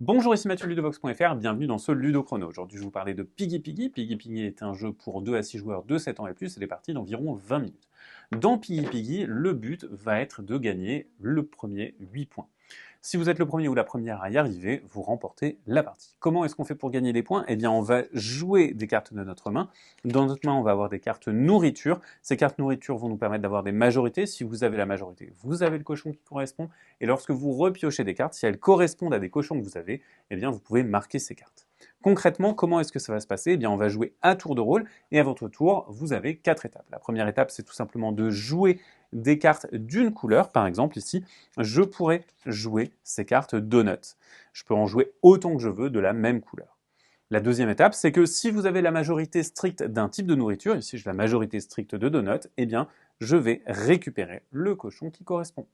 Bonjour, ici Mathieu Ludovox.fr, bienvenue dans ce Ludo Chrono. Aujourd'hui, je vais vous parler de Piggy Piggy. Piggy Piggy est un jeu pour 2 à 6 joueurs de 7 ans et plus et des parties d'environ 20 minutes. Dans Piggy Piggy, le but va être de gagner le premier 8 points. Si vous êtes le premier ou la première à y arriver, vous remportez la partie. Comment est-ce qu'on fait pour gagner des points? Eh bien, on va jouer des cartes de notre main. Dans notre main, on va avoir des cartes nourriture. Ces cartes nourriture vont nous permettre d'avoir des majorités. Si vous avez la majorité, vous avez le cochon qui correspond. Et lorsque vous repiochez des cartes, si elles correspondent à des cochons que vous avez, eh bien, vous pouvez marquer ces cartes. Concrètement, comment est-ce que ça va se passer? Eh bien, on va jouer à tour de rôle et à votre tour, vous avez 4 étapes. La première étape, c'est tout simplement de jouer des cartes d'une couleur. Par exemple, ici, je pourrais jouer ces cartes donuts. Je peux en jouer autant que je veux de la même couleur. La deuxième étape, c'est que si vous avez la majorité stricte d'un type de nourriture, ici j'ai la majorité stricte de donuts, eh bien, je vais récupérer le cochon qui correspond.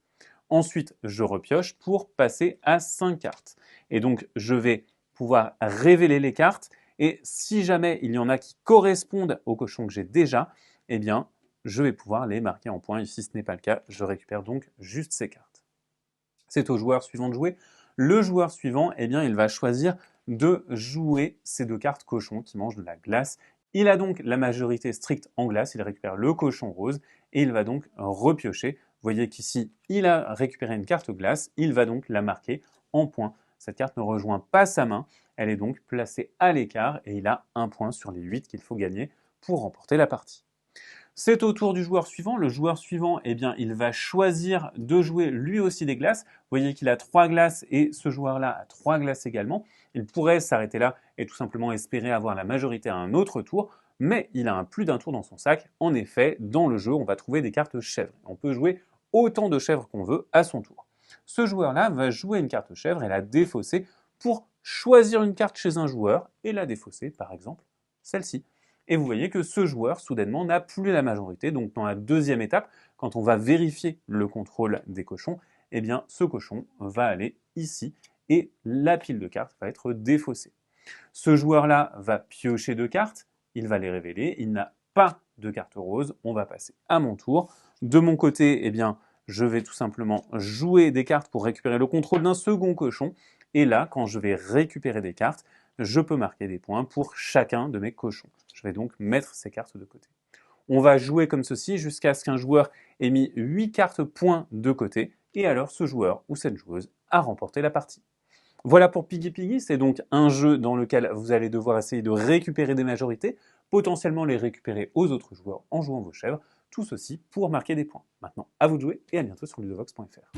Ensuite, je repioche pour passer à 5 cartes. Et donc, je vais pouvoir révéler les cartes. Et si jamais il y en a qui correspondent au cochon que j'ai déjà, eh bien, je vais pouvoir les marquer en points. Ici, ce n'est pas le cas. Je récupère donc juste ces cartes. C'est au joueur suivant de jouer. Le joueur suivant, eh bien, il va choisir de jouer ces 2 cartes cochon qui mangent de la glace. Il a donc la majorité stricte en glace. Il récupère le cochon rose et il va donc repiocher. Vous voyez qu'ici, il a récupéré une carte glace, il va donc la marquer en point. Cette carte ne rejoint pas sa main, elle est donc placée à l'écart et il a 1 point sur les 8 qu'il faut gagner pour remporter la partie. C'est au tour du joueur suivant. Le joueur suivant, eh bien, il va choisir de jouer lui aussi des glaces. Vous voyez qu'il a 3 glaces et ce joueur-là a 3 glaces également. Il pourrait s'arrêter là et tout simplement espérer avoir la majorité à un autre tour, mais il a plus d'un tour dans son sac. En effet, dans le jeu, on va trouver des cartes chèvres. On peut jouer autant de chèvres qu'on veut à son tour. Ce joueur-là va jouer une carte chèvre et la défausser pour choisir une carte chez un joueur et la défausser, par exemple, celle-ci. Et vous voyez que ce joueur, soudainement, n'a plus la majorité. Donc, dans la deuxième étape, quand on va vérifier le contrôle des cochons, eh bien, ce cochon va aller ici et la pile de cartes va être défaussée. Ce joueur-là va piocher 2 cartes, il va les révéler, il n'a pas de carte rose, on va passer à mon tour. De mon côté, eh bien, je vais tout simplement jouer des cartes pour récupérer le contrôle d'un second cochon. Et là, quand je vais récupérer des cartes, je peux marquer des points pour chacun de mes cochons. Je vais donc mettre ces cartes de côté. On va jouer comme ceci jusqu'à ce qu'un joueur ait mis 8 cartes points de côté, et alors ce joueur ou cette joueuse a remporté la partie. Voilà pour Piggy Piggy, c'est donc un jeu dans lequel vous allez devoir essayer de récupérer des majorités, potentiellement les récupérer aux autres joueurs en jouant vos chèvres, tout ceci pour marquer des points. Maintenant, à vous de jouer et à bientôt sur ludovox.fr.